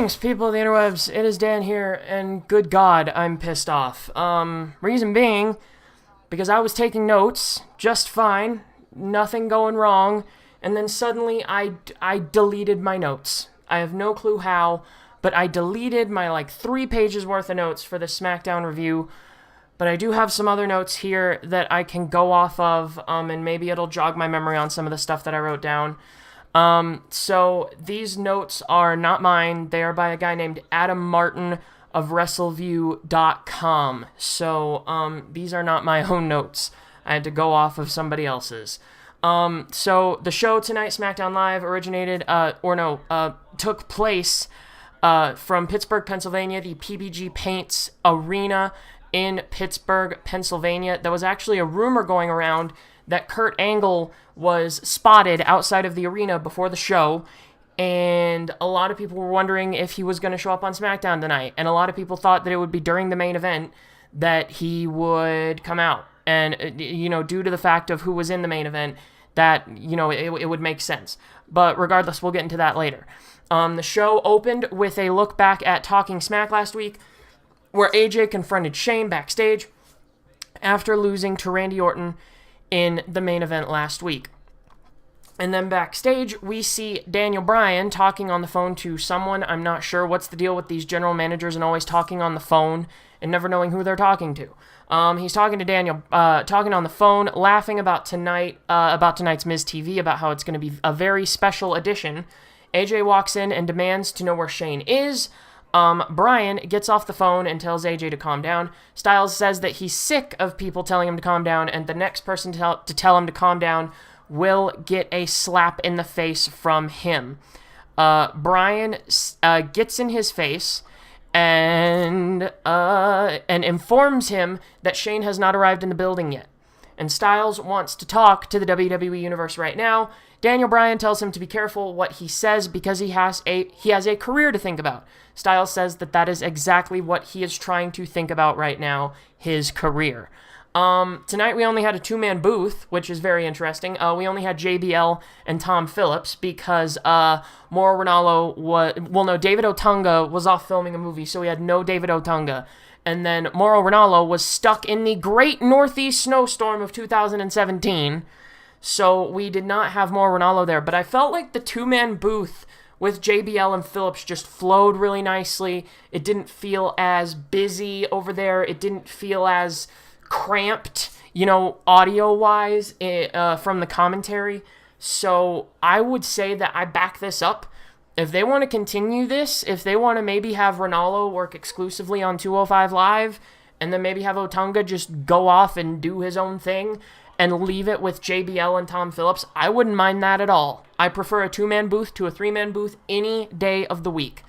Greetings, people of the interwebs. It is Dan here, and good God, I'm pissed off. Reason being, because I was taking notes just fine, nothing going wrong, and then suddenly I deleted my notes. I have no clue how, but I deleted my 3 pages worth of notes for the SmackDown review. But I do have some other notes here that I can go off of, and maybe it'll jog my memory on some of the stuff that I wrote down. So these notes are not mine. They are by a guy named Adam Martin of WrestleView.com. So these are not my own notes. I had to go off of somebody else's. So the show tonight, SmackDown Live, took place from Pittsburgh, Pennsylvania, the PPG Paints Arena in Pittsburgh, Pennsylvania. There was actually a rumor going around that Kurt Angle was spotted outside of the arena before the show, and a lot of people were wondering if he was going to show up on SmackDown tonight, and a lot of people thought that it would be during the main event that he would come out, and, due to the fact of who was in the main event, that, it would make sense. But regardless, we'll get into that later. The show opened with a look back at Talking Smack last week, where AJ confronted Shane backstage after losing to Randy Orton in the main event last week. And then backstage, we see Daniel Bryan talking on the phone to someone. I'm not sure what's the deal with these general managers and always talking on the phone and never knowing who they're talking to. He's talking to Daniel, talking on the phone, laughing about tonight's Miz TV, about how it's going to be a very special edition. AJ walks in and demands to know where Shane is. Bryan gets off the phone and tells AJ to calm down. Styles says that he's sick of people telling him to calm down, and the next person to tell him to calm down will get a slap in the face from him. Bryan gets in his face and informs him that Shane has not arrived in the building yet. And Styles wants to talk to the WWE Universe right now. Daniel Bryan tells him to be careful what he says because he has a career to think about. Styles says that is exactly what he is trying to think about right now, his career. Tonight we only had a 2-man booth, which is very interesting. We only had JBL and Tom Phillips because David Otunga was off filming a movie, so we had no David Otunga. And then Mauro Ranallo was stuck in the great Northeast snowstorm of 2017, so we did not have Mauro Ranallo there. But I felt like the 2-man booth with JBL and Phillips just flowed really nicely. It didn't feel as busy over there. It didn't feel as cramped, audio-wise from the commentary. So I would say that I back this up. If they want to continue this, if they want to maybe have Ranallo work exclusively on 205 Live, and then maybe have Otunga just go off and do his own thing, and leave it with JBL and Tom Phillips, I wouldn't mind that at all. I prefer a 2-man booth to a 3-man booth any day of the week.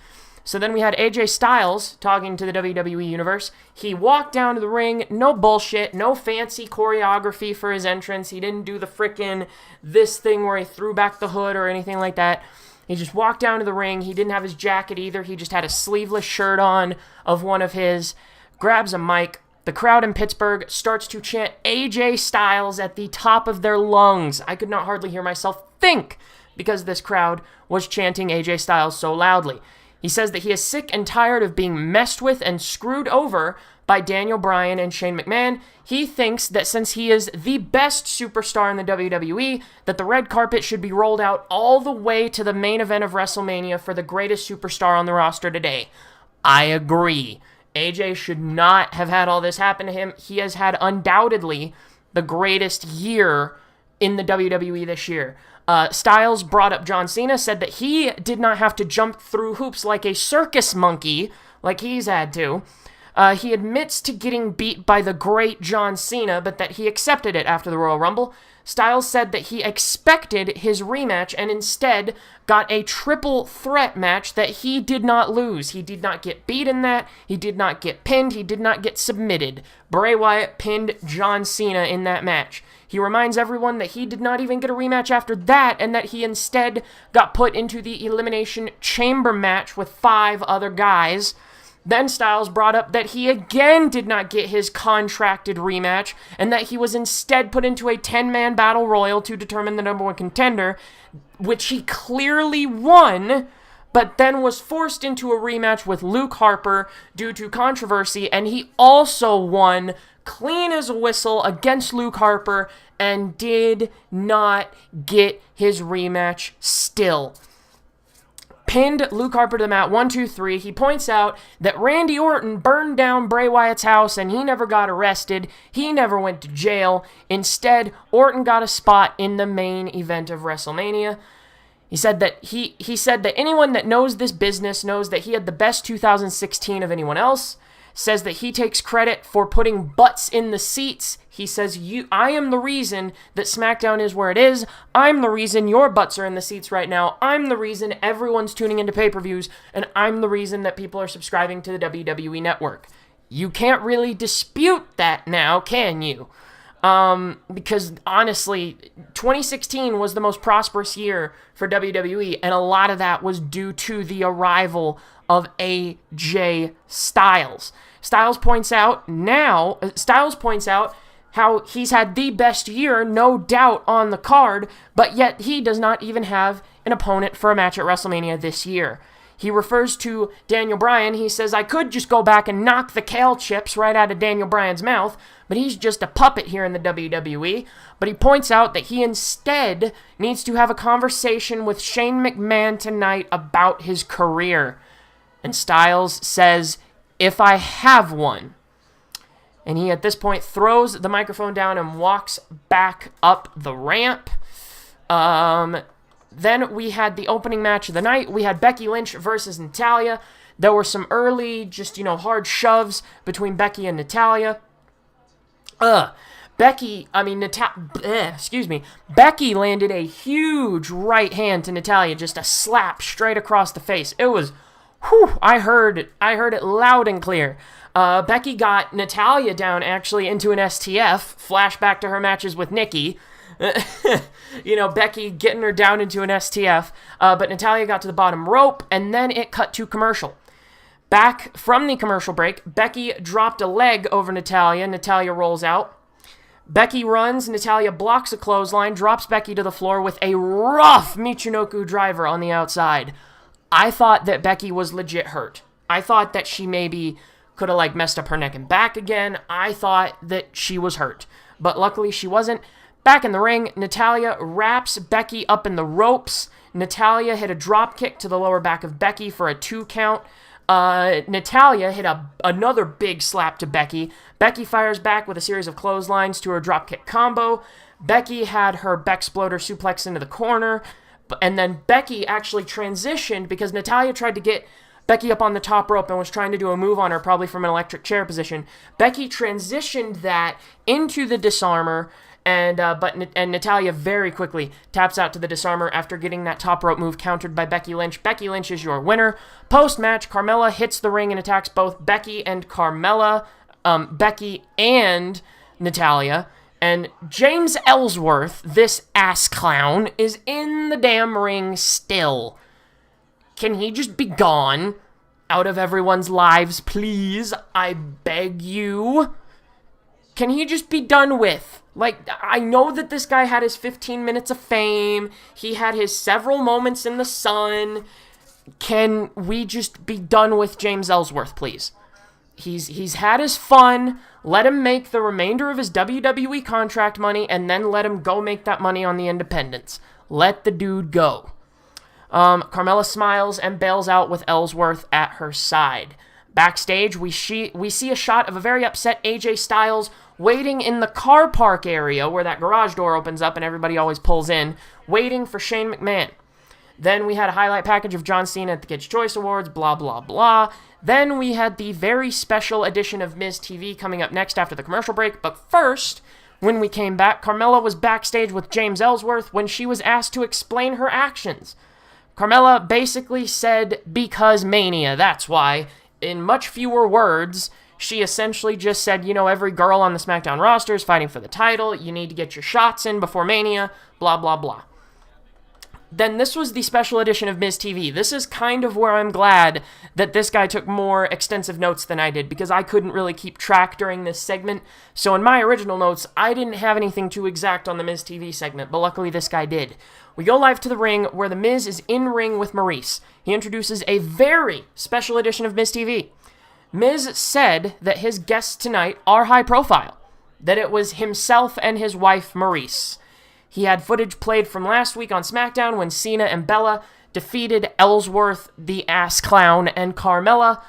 So then we had AJ Styles talking to the WWE Universe. He walked down to the ring, no bullshit, no fancy choreography for his entrance. He didn't do the frickin' this thing where he threw back the hood or anything like that. He just walked down to the ring. He didn't have his jacket either. He just had a sleeveless shirt on of one of his, grabs a mic. The crowd in Pittsburgh starts to chant AJ Styles at the top of their lungs. I could not hardly hear myself think because this crowd was chanting AJ Styles so loudly. He says that he is sick and tired of being messed with and screwed over by Daniel Bryan and Shane McMahon. He thinks that since he is the best superstar in the WWE, that the red carpet should be rolled out all the way to the main event of WrestleMania for the greatest superstar on the roster today. I agree. AJ should not have had all this happen to him. He has had undoubtedly the greatest year in the WWE this year. Styles brought up John Cena, said that he did not have to jump through hoops like a circus monkey, like he's had to. He admits to getting beat by the great John Cena, but that he accepted it after the Royal Rumble. Styles said that he expected his rematch and instead got a triple threat match that he did not lose. He did not get beat in that. He did not get pinned. He did not get submitted. Bray Wyatt pinned John Cena in that match. He reminds everyone that he did not even get a rematch after that and that he instead got put into the Elimination Chamber match with 5 other guys. Then Styles brought up that he again did not get his contracted rematch and that he was instead put into a 10-man battle royal to determine the number 1 contender, which he clearly won but then was forced into a rematch with Luke Harper due to controversy, and he also won clean as a whistle against Luke Harper and did not get his rematch still. Pinned Luke Harper to the mat, 1, 2, 3. He points out that Randy Orton burned down Bray Wyatt's house and he never got arrested. He never went to jail. Instead, Orton got a spot in the main event of WrestleMania. He said that he said that anyone that knows this business knows that he had the best 2016 of anyone else. Says that he takes credit for putting butts in the seats. He says, I am the reason that SmackDown is where it is. I'm the reason your butts are in the seats right now. I'm the reason everyone's tuning into pay-per-views, and I'm the reason that people are subscribing to the WWE Network. You can't really dispute that now, can you? Because honestly, 2016 was the most prosperous year for WWE, and a lot of that was due to the arrival of AJ Styles. Styles points out how he's had the best year, no doubt, on the card, but yet he does not even have an opponent for a match at WrestleMania this year. He refers to Daniel Bryan. He says, I could just go back and knock the kale chips right out of Daniel Bryan's mouth, but he's just a puppet here in the WWE. But he points out that he instead needs to have a conversation with Shane McMahon tonight about his career. And Styles says, if I have one. And he, at this point, throws the microphone down and walks back up the ramp. Then we had the opening match of the night. We had Becky Lynch versus Natalya. There were some early, hard shoves between Becky and Natalya. Becky landed a huge right hand to Natalya, just a slap straight across the face. It was, I heard it loud and clear. Becky got Natalya down actually into an STF, flashback to her matches with Nikki. Becky getting her down into an STF, but Natalya got to the bottom rope, and then it cut to commercial. Back from the commercial break, Becky dropped a leg over Natalya. Natalya rolls out. Becky runs, Natalya blocks a clothesline, drops Becky to the floor with a rough Michinoku driver on the outside. I thought that Becky was legit hurt. I thought that she maybe could have messed up her neck and back again. I thought that she was hurt, but luckily she wasn't. Back in the ring, Natalya wraps Becky up in the ropes. Natalya hit a drop kick to the lower back of Becky for a 2 count. Natalya hit another big slap to Becky. Becky fires back with a series of clotheslines to her dropkick combo. Becky had her Bexploder suplex into the corner, and then Becky actually transitioned because Natalya tried to get Becky up on the top rope and was trying to do a move on her, probably from an electric chair position. Becky transitioned that into the disarmer, and Natalya very quickly taps out to the disarmer after getting that top rope move countered by Becky Lynch. Becky Lynch is your winner. Post-match, Carmella hits the ring and attacks both Becky and Natalya. And James Ellsworth, this ass clown, is in the damn ring still. Can he just be gone out of everyone's lives, please? I beg you. Can he just be done with? I know that this guy had his 15 minutes of fame. He had his several moments in the sun. Can we just be done with James Ellsworth, please? He's had his fun. Let him make the remainder of his WWE contract money, and then let him go make that money on the independents. Let the dude go. Carmella smiles and bails out with Ellsworth at her side. Backstage, we see a shot of a very upset AJ Styles waiting in the car park area where that garage door opens up and everybody always pulls in, waiting for Shane McMahon. Then we had a highlight package of John Cena at the Kids' Choice Awards, blah, blah, blah. Then we had the very special edition of Miz TV coming up next after the commercial break. But first, when we came back, Carmella was backstage with James Ellsworth when she was asked to explain her actions. Carmella basically said, because Mania, that's why. In much fewer words, she essentially just said, every girl on the SmackDown roster is fighting for the title. You need to get your shots in before Mania, blah, blah, blah. then this was the special edition of Miz TV. This is kind of where I'm glad that this guy took more extensive notes than I did, because I couldn't really keep track during this segment. So in my original notes, I didn't have anything too exact on the Miz TV segment, but luckily this guy did. We go live to the ring where the Miz is in ring with Maurice. He introduces a very special edition of Miz TV. Miz said that his guests tonight are high profile, that it was himself and his wife Maurice. He had footage played from last week on SmackDown when Cena and Bella defeated Ellsworth, the ass clown, and Carmella.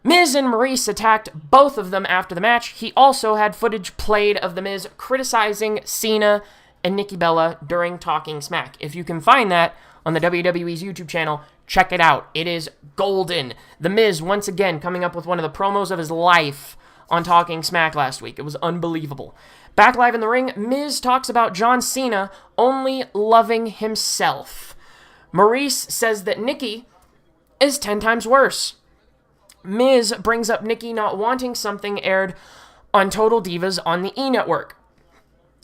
Miz and Maurice attacked both of them after the match. He also had footage played of the Miz criticizing Cena and Nikki Bella during Talking Smack. If you can find that on the WWE's YouTube channel, check it out. It is golden. The Miz, once again, coming up with one of the promos of his life on Talking Smack last week. It was unbelievable. Back live in the ring, Miz talks about John Cena only loving himself. Maurice says that Nikki is 10 times worse. Miz brings up Nikki not wanting something aired on Total Divas on the E! Network.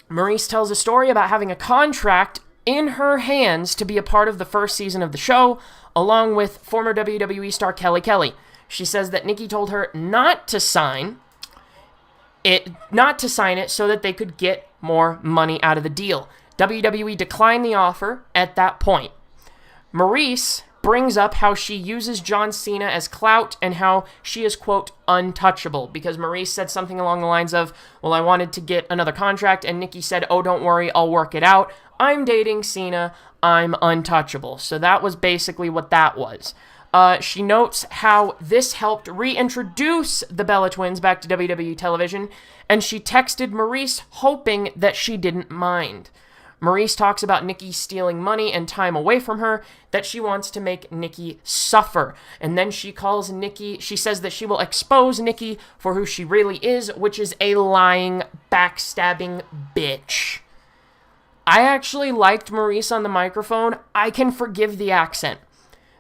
Maurice tells a story about having a contract in her hands to be a part of the first season of the show, along with former WWE star Kelly Kelly. She says that Nikki told her not to sign it so that they could get more money out of the deal. WWE declined the offer at that point. Maurice brings up how she uses John Cena as clout and how she is, quote, untouchable, because Maurice said something along the lines of, well, I wanted to get another contract, and Nikki said, oh, don't worry, I'll work it out. I'm dating Cena, I'm untouchable. So that was basically what that was. She notes how this helped reintroduce the Bella Twins back to WWE television, and she texted Maurice hoping that she didn't mind. Maurice talks about Nikki stealing money and time away from her, that she wants to make Nikki suffer. And then she says that she will expose Nikki for who she really is, which is a lying, backstabbing bitch. I actually liked Maurice on the microphone. I can forgive the accent,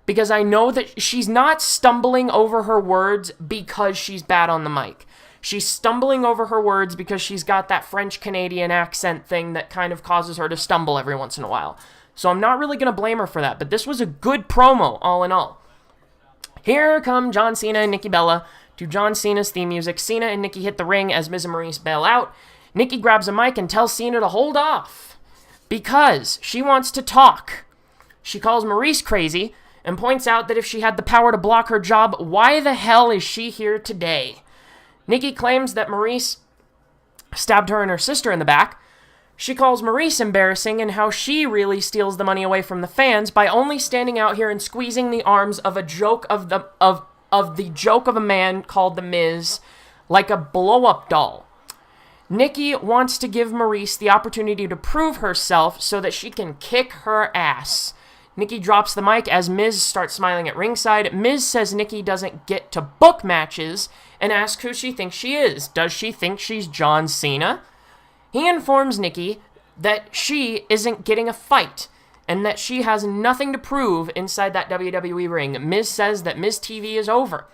because I know that she's not stumbling over her words because she's bad on the mic. She's stumbling over her words because she's got that French-Canadian accent thing that kind of causes her to stumble every once in a while. So I'm not really going to blame her for that, but this was a good promo, all in all. Here come John Cena and Nikki Bella to John Cena's theme music. Cena and Nikki hit the ring as Miz and Maurice bail out. Nikki grabs a mic and tells Cena to hold off because she wants to talk. She calls Maurice crazy and points out that if she had the power to block her job, why the hell is she here today? Nikki claims that Maurice stabbed her and her sister in the back. She calls Maurice embarrassing and how she really steals the money away from the fans by only standing out here and squeezing the arms of the joke of a man called The Miz like a blow-up doll. Nikki wants to give Maurice the opportunity to prove herself so that she can kick her ass. Nikki drops the mic as Miz starts smiling at ringside. Miz says Nikki doesn't get to book matches and asks who she thinks she is. Does she think she's John Cena? He informs Nikki that she isn't getting a fight and that she has nothing to prove inside that WWE ring. Miz says that Miz TV is over.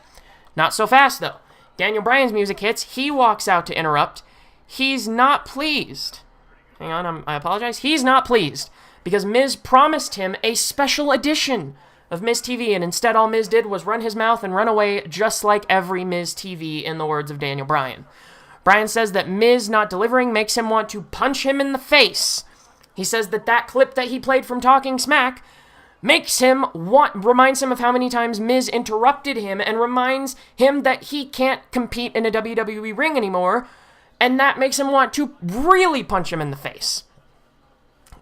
Not so fast, though. Daniel Bryan's music hits. He walks out to interrupt. He's not pleased. Hang on, I apologize. He's not pleased because Miz promised him a special edition of Miz TV, and instead all Miz did was run his mouth and run away just like every Miz TV, in the words of Daniel Bryan. Bryan says that Miz not delivering makes him want to punch him in the face. He says that clip that he played from Talking Smack reminds him of how many times Miz interrupted him and reminds him that he can't compete in a WWE ring anymore, and that makes him want to really punch him in the face.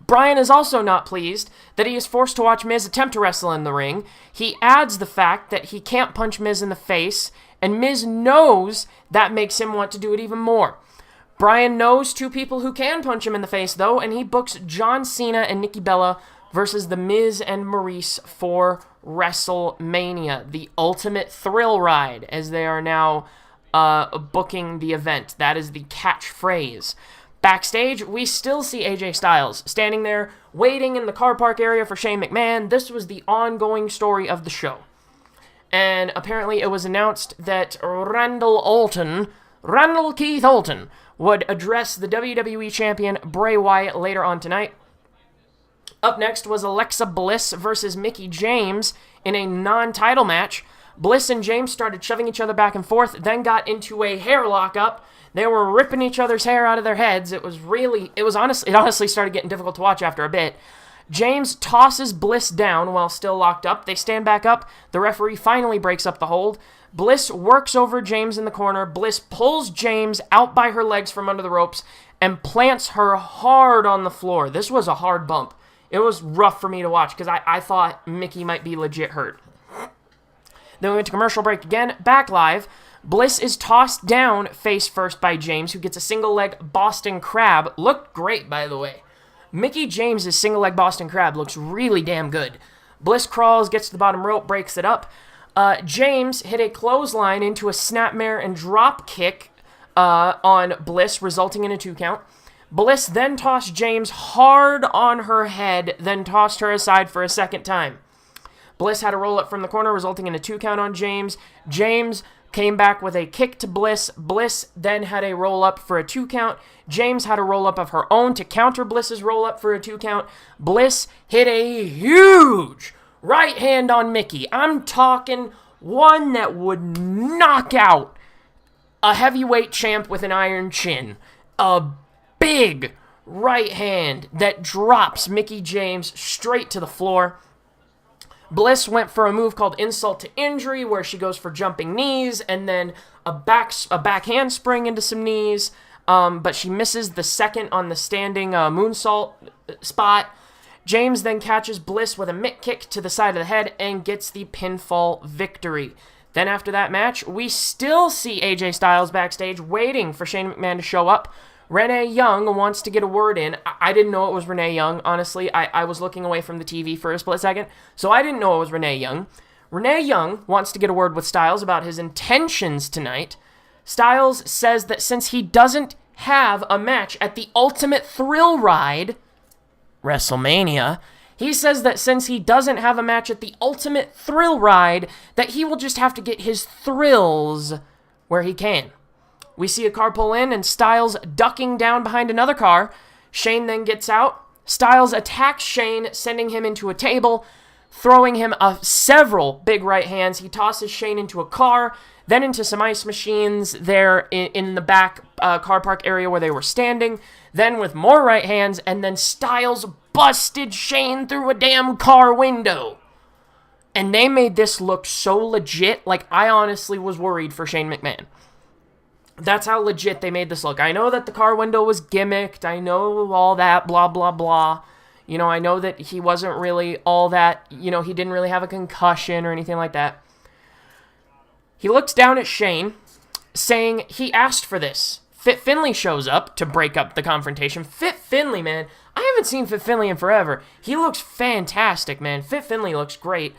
Bryan is also not pleased that he is forced to watch Miz attempt to wrestle in the ring. He adds the fact that he can't punch Miz in the face, and Miz knows that makes him want to do it even more. Bryan knows two people who can punch him in the face, though, and he books John Cena and Nikki Bella versus The Miz and Maurice for WrestleMania, the ultimate thrill ride, as they are now booking the event. That is the catchphrase. Backstage, we still see AJ Styles standing there waiting in the car park area for Shane McMahon. This was the ongoing story of the show. And apparently it was announced that Randall Keith Orton, would address the WWE Champion Bray Wyatt later on tonight. Up next was Alexa Bliss versus Mickie James in a non-title match. Bliss and James started shoving each other back and forth, then got into a hair lockup. They were ripping each other's hair out of their heads. It honestly started getting difficult to watch after a bit. James tosses Bliss down while still locked up. They stand back up. The referee finally breaks up the hold. Bliss works over James in the corner. Bliss pulls James out by her legs from under the ropes and plants her hard on the floor. This was a hard bump. It was rough for me to watch because I thought Mickie might be legit hurt. Then we went to commercial break again. Back live. Bliss is tossed down face first by James, who gets a single leg Boston Crab. Looked great, by the way. Mickie James' single leg Boston Crab looks really damn good. Bliss crawls, gets to the bottom rope, breaks it up. James hit a clothesline into a snapmare and drop kick on Bliss, resulting in a 2 count. Bliss then tossed James hard on her head, then tossed her aside for a second time. Bliss had a roll-up from the corner, resulting in a 2 count on James. James came back with a kick to Bliss. Bliss then had a roll-up for a 2 count. James had a roll-up of her own to counter Bliss's roll-up for a 2 count. Bliss hit a huge right hand on Mickie. I'm talking one that would knock out a heavyweight champ with an iron chin. A big right hand that drops Mickie James straight to the floor. Bliss went for a move called Insult to Injury, where she goes for jumping knees and then a back handspring into some knees, but she misses the second on the standing moonsault spot. James then catches Bliss with a mitt kick to the side of the head and gets the pinfall victory. Then after that match, we still see AJ Styles backstage waiting for Shane McMahon to show up. Renee Young wants to get a word in. I didn't know it was Renee Young, honestly. I was looking away from the TV for a split second, so I didn't know it was Renee Young. Renee Young wants to get a word with Styles about his intentions tonight. Styles says that since he doesn't have a match at the Ultimate Thrill Ride, WrestleMania, he says that since he doesn't have a match at the Ultimate Thrill Ride, that he will just have to get his thrills where he can. We see a car pull in and Styles ducking down behind another car. Shane then gets out. Styles attacks Shane, sending him into a table, throwing him several big right hands. He tosses Shane into a car, then into some ice machines there in the back car park area where they were standing, then with more right hands, and then Styles busted Shane through a damn car window. And they made this look so legit, like I honestly was worried for Shane McMahon. That's how legit they made this look. I know that the car window was gimmicked. I know all that, blah, blah, blah. You know, I know that he wasn't really all that, he didn't really have a concussion or anything like that. He looks down at Shane, saying he asked for this. Fit Finlay shows up to break up the confrontation. Fit Finlay, man. I haven't seen Fit Finlay in forever. He looks fantastic, man. Fit Finlay looks great.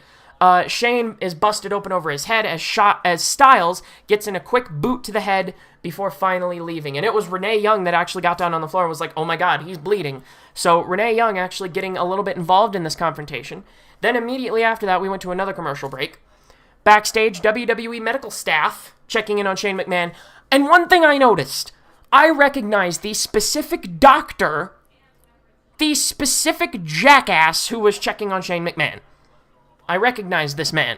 Shane is busted open over his head as Styles gets in a quick boot to the head before finally leaving. And it was Renee Young that actually got down on the floor and was like, oh my god, he's bleeding. So Renee Young actually getting a little bit involved in this confrontation. Then immediately after that, we went to another commercial break. Backstage, WWE medical staff checking in on Shane McMahon. And one thing I noticed, I recognized the specific doctor, the specific jackass who was checking on Shane McMahon. I recognized this man.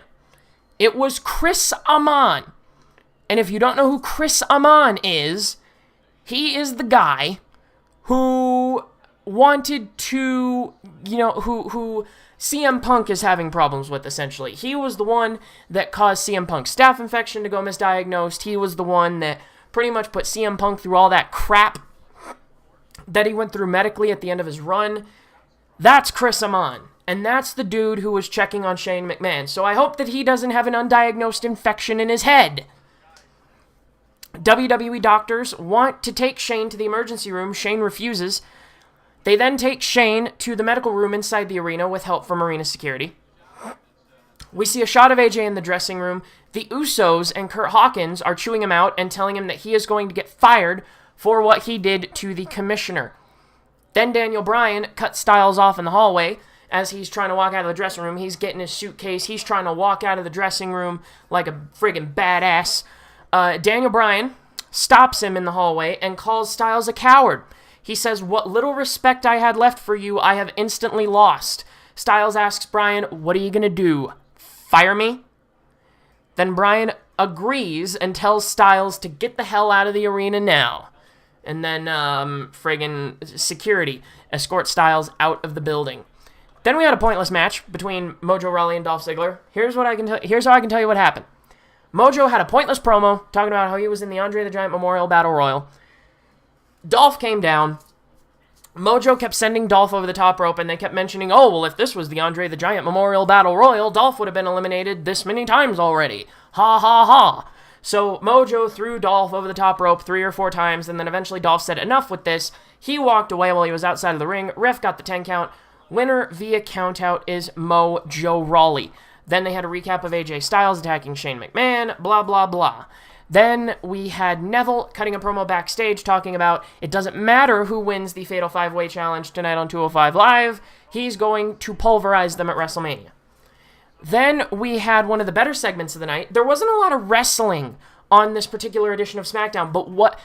It was Chris Amon. And if you don't know who Chris Amon is, he is the guy who wanted to, who CM Punk is having problems with, essentially. He was the one that caused CM Punk's staph infection to go misdiagnosed. He was the one that pretty much put CM Punk through all that crap that he went through medically at the end of his run. That's Chris Amon. And that's the dude who was checking on Shane McMahon. So I hope that he doesn't have an undiagnosed infection in his head. WWE doctors want to take Shane to the emergency room. Shane refuses. They then take Shane to the medical room inside the arena with help from arena security. We see a shot of AJ in the dressing room. The Usos and Kurt Hawkins are chewing him out and telling him that he is going to get fired for what he did to the commissioner. Then Daniel Bryan cuts Styles off in the hallway. As he's trying to walk out of the dressing room, he's getting his suitcase. He's trying to walk out of the dressing room like a friggin' badass. Daniel Bryan stops him in the hallway and calls Styles a coward. He says, "What little respect I had left for you, I have instantly lost." Styles asks Bryan, "What are you going to do? Fire me?" Then Bryan agrees and tells Styles to get the hell out of the arena now. And then friggin' security escorts Styles out of the building. Then we had a pointless match between Mojo Rawley and Dolph Ziggler. Here's how I can tell you what happened. Mojo had a pointless promo talking about how he was in the Andre the Giant Memorial Battle Royal. Dolph came down. Mojo kept sending Dolph over the top rope, and they kept mentioning, "Oh, well, if this was the Andre the Giant Memorial Battle Royal, Dolph would have been eliminated this many times already. Ha ha ha." So Mojo threw Dolph over the top rope 3 or 4 times, and then eventually Dolph said, "Enough with this." He walked away while he was outside of the ring. Ref got the 10 count. Winner via countout is Mojo Rawley. Then they had a recap of AJ Styles attacking Shane McMahon, blah, blah, blah. Then we had Neville cutting a promo backstage talking about it doesn't matter who wins the Fatal 5-Way Challenge tonight on 205 Live. He's going to pulverize them at WrestleMania. Then we had one of the better segments of the night. There wasn't a lot of wrestling on this particular edition of SmackDown, but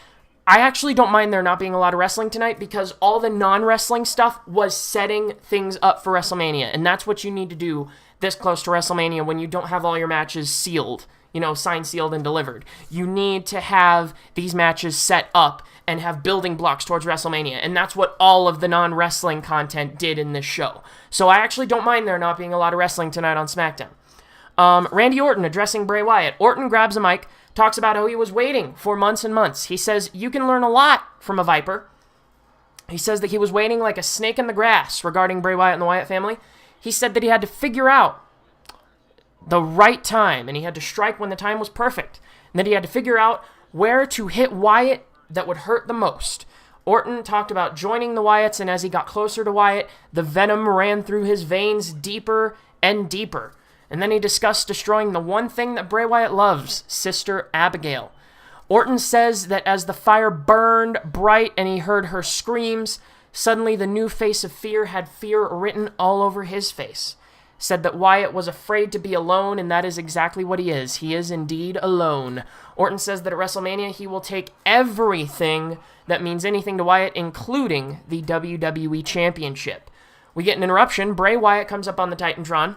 I actually don't mind there not being a lot of wrestling tonight because all the non-wrestling stuff was setting things up for WrestleMania, and that's what you need to do this close to WrestleMania when you don't have all your matches sealed, signed, sealed, and delivered. You need to have these matches set up and have building blocks towards WrestleMania, and that's what all of the non-wrestling content did in this show. So I actually don't mind there not being a lot of wrestling tonight on SmackDown. Randy Orton addressing Bray Wyatt. Orton grabs a mic, talks about how he was waiting for months and months. He says, you can learn a lot from a viper. He says that he was waiting like a snake in the grass regarding Bray Wyatt and the Wyatt family. He said that he had to figure out the right time, and he had to strike when the time was perfect. And then he had to figure out where to hit Wyatt that would hurt the most. Orton talked about joining the Wyatts, and as he got closer to Wyatt, the venom ran through his veins deeper and deeper. And then he discussed destroying the one thing that Bray Wyatt loves, Sister Abigail. Orton says that as the fire burned bright and he heard her screams, suddenly the new face of fear had fear written all over his face. Said that Wyatt was afraid to be alone, and that is exactly what he is. He is indeed alone. Orton says that at WrestleMania he will take everything that means anything to Wyatt, including the WWE Championship. We get an interruption. Bray Wyatt comes up on the Titantron.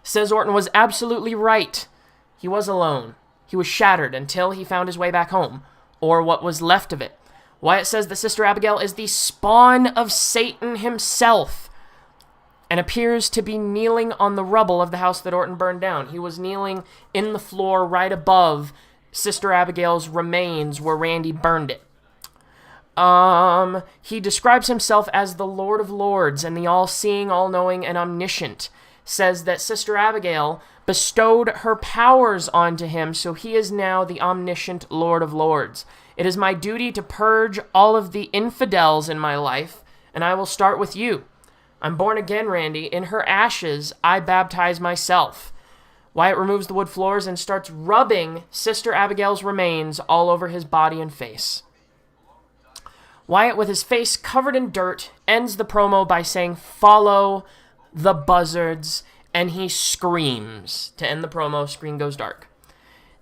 Says Orton was absolutely right. He was alone. He was shattered until he found his way back home, or what was left of it. Wyatt says that Sister Abigail is the spawn of Satan himself and appears to be kneeling on the rubble of the house that Orton burned down. He was kneeling in the floor right above Sister Abigail's remains where Randy burned it. He describes himself as the Lord of Lords and the all-seeing, all-knowing, and omniscient. Says that Sister Abigail bestowed her powers onto him, so he is now the omniscient Lord of Lords. It is my duty to purge all of the infidels in my life, and I will start with you. I'm born again, Randy. In her ashes, I baptize myself. Wyatt removes the wood floors and starts rubbing Sister Abigail's remains all over his body and face. Wyatt, with his face covered in dirt, ends the promo by saying, "Follow the buzzards," and he screams. To end the promo, screen goes dark.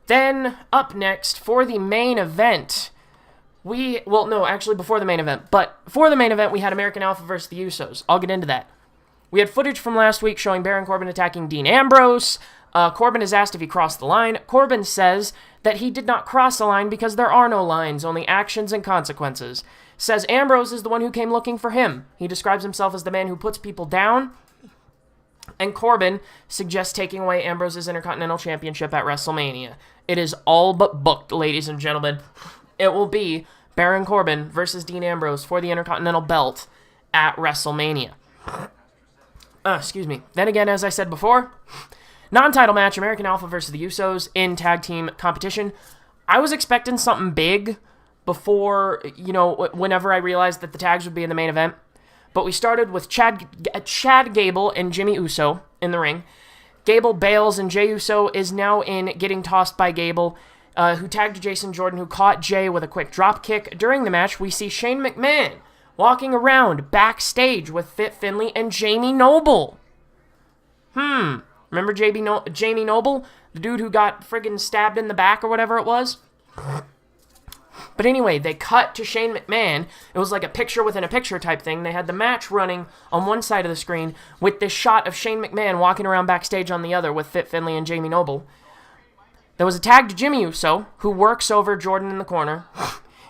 Then, up next, for the main event, before the main event, but for the main event, we had American Alpha versus the Usos. I'll get into that. We had footage from last week showing Baron Corbin attacking Dean Ambrose. Corbin is asked if he crossed the line. Corbin says that he did not cross the line because there are no lines, only actions and consequences. Says Ambrose is the one who came looking for him. He describes himself as the man who puts people down. And Corbin suggests taking away Ambrose's Intercontinental Championship at WrestleMania. It is all but booked, ladies and gentlemen. It will be Baron Corbin versus Dean Ambrose for the Intercontinental belt at WrestleMania. Excuse me. Then again, as I said before, non-title match, American Alpha versus the Usos in tag team competition. I was expecting something big before, whenever I realized that the tags would be in the main event. But we started with Chad Gable and Jimmy Uso in the ring. Gable bails, and Jey Uso is now in getting tossed by Gable, who tagged Jason Jordan, who caught Jey with a quick drop kick. During the match, we see Shane McMahon walking around backstage with Fit Finlay and Jamie Noble. Remember Jamie Noble? The dude who got friggin' stabbed in the back or whatever it was? But But anyway, they cut to Shane McMahon. It was like a picture within a picture type thing. They had the match running on one side of the screen with this shot of Shane McMahon walking around backstage on the other with Fit Finlay and Jamie Noble. There was a tag to Jimmy Uso, who works over Jordan in the corner.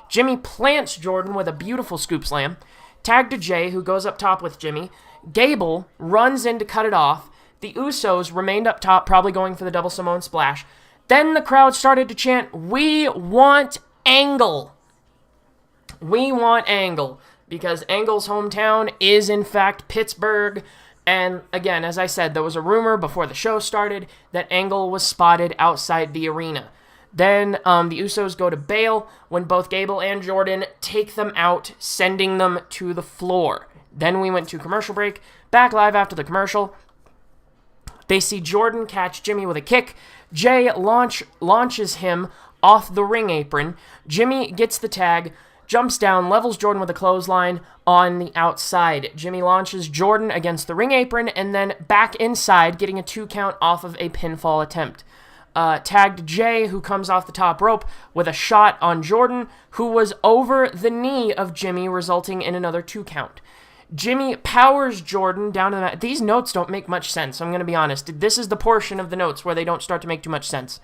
Jimmy plants Jordan with a beautiful scoop slam. Tag to Jay, who goes up top with Jimmy. Gable runs in to cut it off. The Usos remained up top, probably going for the double Samoan splash. Then the crowd started to chant, "We want Angle." We want Angle. Because Angle's hometown is, in fact, Pittsburgh. And again, as I said, there was a rumor before the show started that Angle was spotted outside the arena. Then the Usos go to bail when both Gable and Jordan take them out, sending them to the floor. Then we went to commercial break. Back live after the commercial. They see Jordan catch Jimmy with a kick. Jay launches him off the ring apron. Jimmy gets the tag, jumps down, levels Jordan with a clothesline on the outside. Jimmy launches Jordan against the ring apron and then back inside, getting a 2 count off of a pinfall attempt. Tagged Jay, who comes off the top rope with a shot on Jordan, who was over the knee of Jimmy, resulting in another 2 count. Jimmy powers Jordan down to the mat. These notes don't make much sense, I'm going to be honest. This is the portion of the notes where they don't start to make too much sense.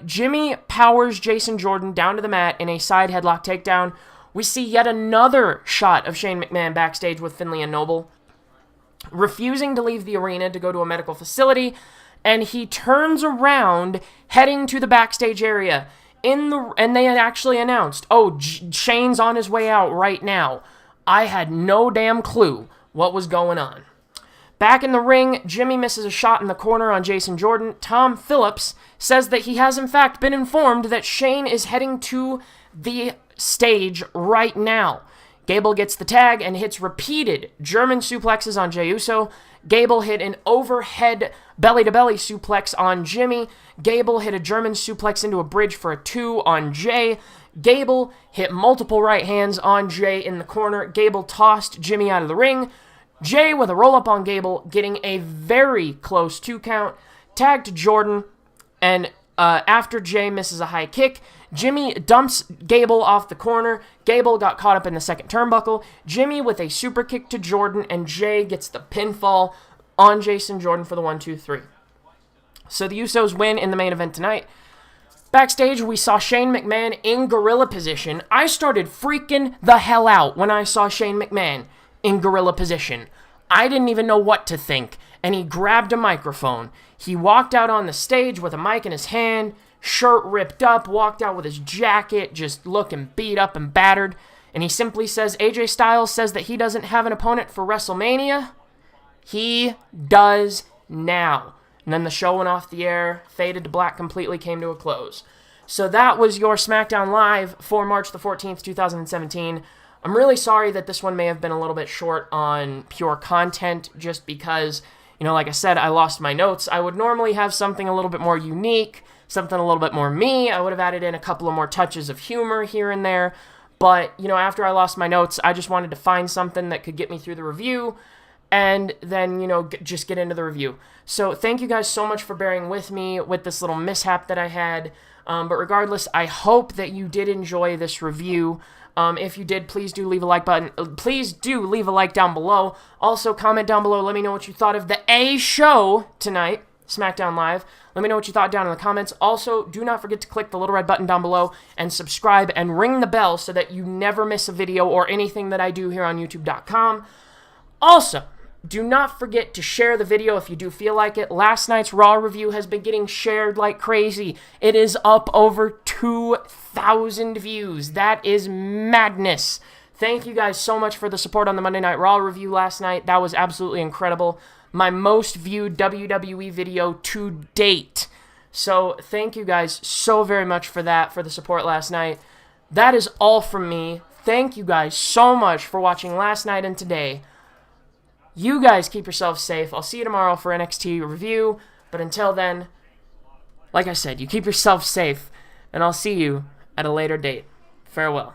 Jimmy powers Jason Jordan down to the mat in a side headlock takedown. We see yet another shot of Shane McMahon backstage with Finlay and Noble, refusing to leave the arena to go to a medical facility, and he turns around, heading to the backstage area. And they had actually announced, Shane's on his way out right now. I had no damn clue what was going on. Back in the ring, Jimmy misses a shot in the corner on Jason Jordan. Tom Phillips says that he has in fact been informed that Shane is heading to the stage right now. Gable gets the tag and hits repeated German suplexes on Jey Uso. Gable hit an overhead belly-to-belly suplex on Jimmy. Gable hit a German suplex into a bridge for a 2 on Jay. Gable hit multiple right hands on Jay in the corner. Gable tossed Jimmy out of the ring. Jay with a roll-up on Gable, getting a very close 2 count. Tag to Jordan, and after Jay misses a high kick, Jimmy dumps Gable off the corner. Gable got caught up in the second turnbuckle. Jimmy with a super kick to Jordan, and Jay gets the pinfall on Jason Jordan for the 1-2-3. So the Usos win in the main event tonight. Backstage, we saw Shane McMahon in gorilla position. I started freaking the hell out when I saw Shane McMahon in gorilla position. I didn't even know what to think, and he grabbed a microphone. He walked out on the stage with a mic in his hand, shirt ripped up, walked out with his jacket, just looking beat up and battered, and he simply says, AJ Styles says that he doesn't have an opponent for WrestleMania. He does now. And then the show went off the air, faded to black completely, came to a close. So that was your SmackDown Live for March the 14th, 2017. I'm really sorry that this one may have been a little bit short on pure content, just because, like I said, I lost my notes. I would normally have something a little bit more unique, something a little bit more me. I would have added in a couple of more touches of humor here and there. But, after I lost my notes, I just wanted to find something that could get me through the review, and then, just get into the review. So thank you guys so much for bearing with me with this little mishap that I had. But regardless, I hope that you did enjoy this review. If you did, please do leave a like button. Please do leave a like down below. Also, comment down below. Let me know what you thought of the A show tonight, SmackDown Live. Let me know what you thought down in the comments. Also, do not forget to click the little red button down below and subscribe and ring the bell so that you never miss a video or anything that I do here on YouTube.com. Also, do not forget to share the video if you do feel like it. Last night's Raw review has been getting shared like crazy. It is up over 2,000 views. That is madness. Thank you guys so much for the support on the Monday Night Raw review last night. That was absolutely incredible. My most viewed WWE video to date. So thank you guys so very much for that, for the support last night. That is all from me. Thank you guys so much for watching last night and today. You guys keep yourselves safe. I'll see you tomorrow for NXT review. But until then, like I said, you keep yourself safe. And I'll see you at a later date. Farewell.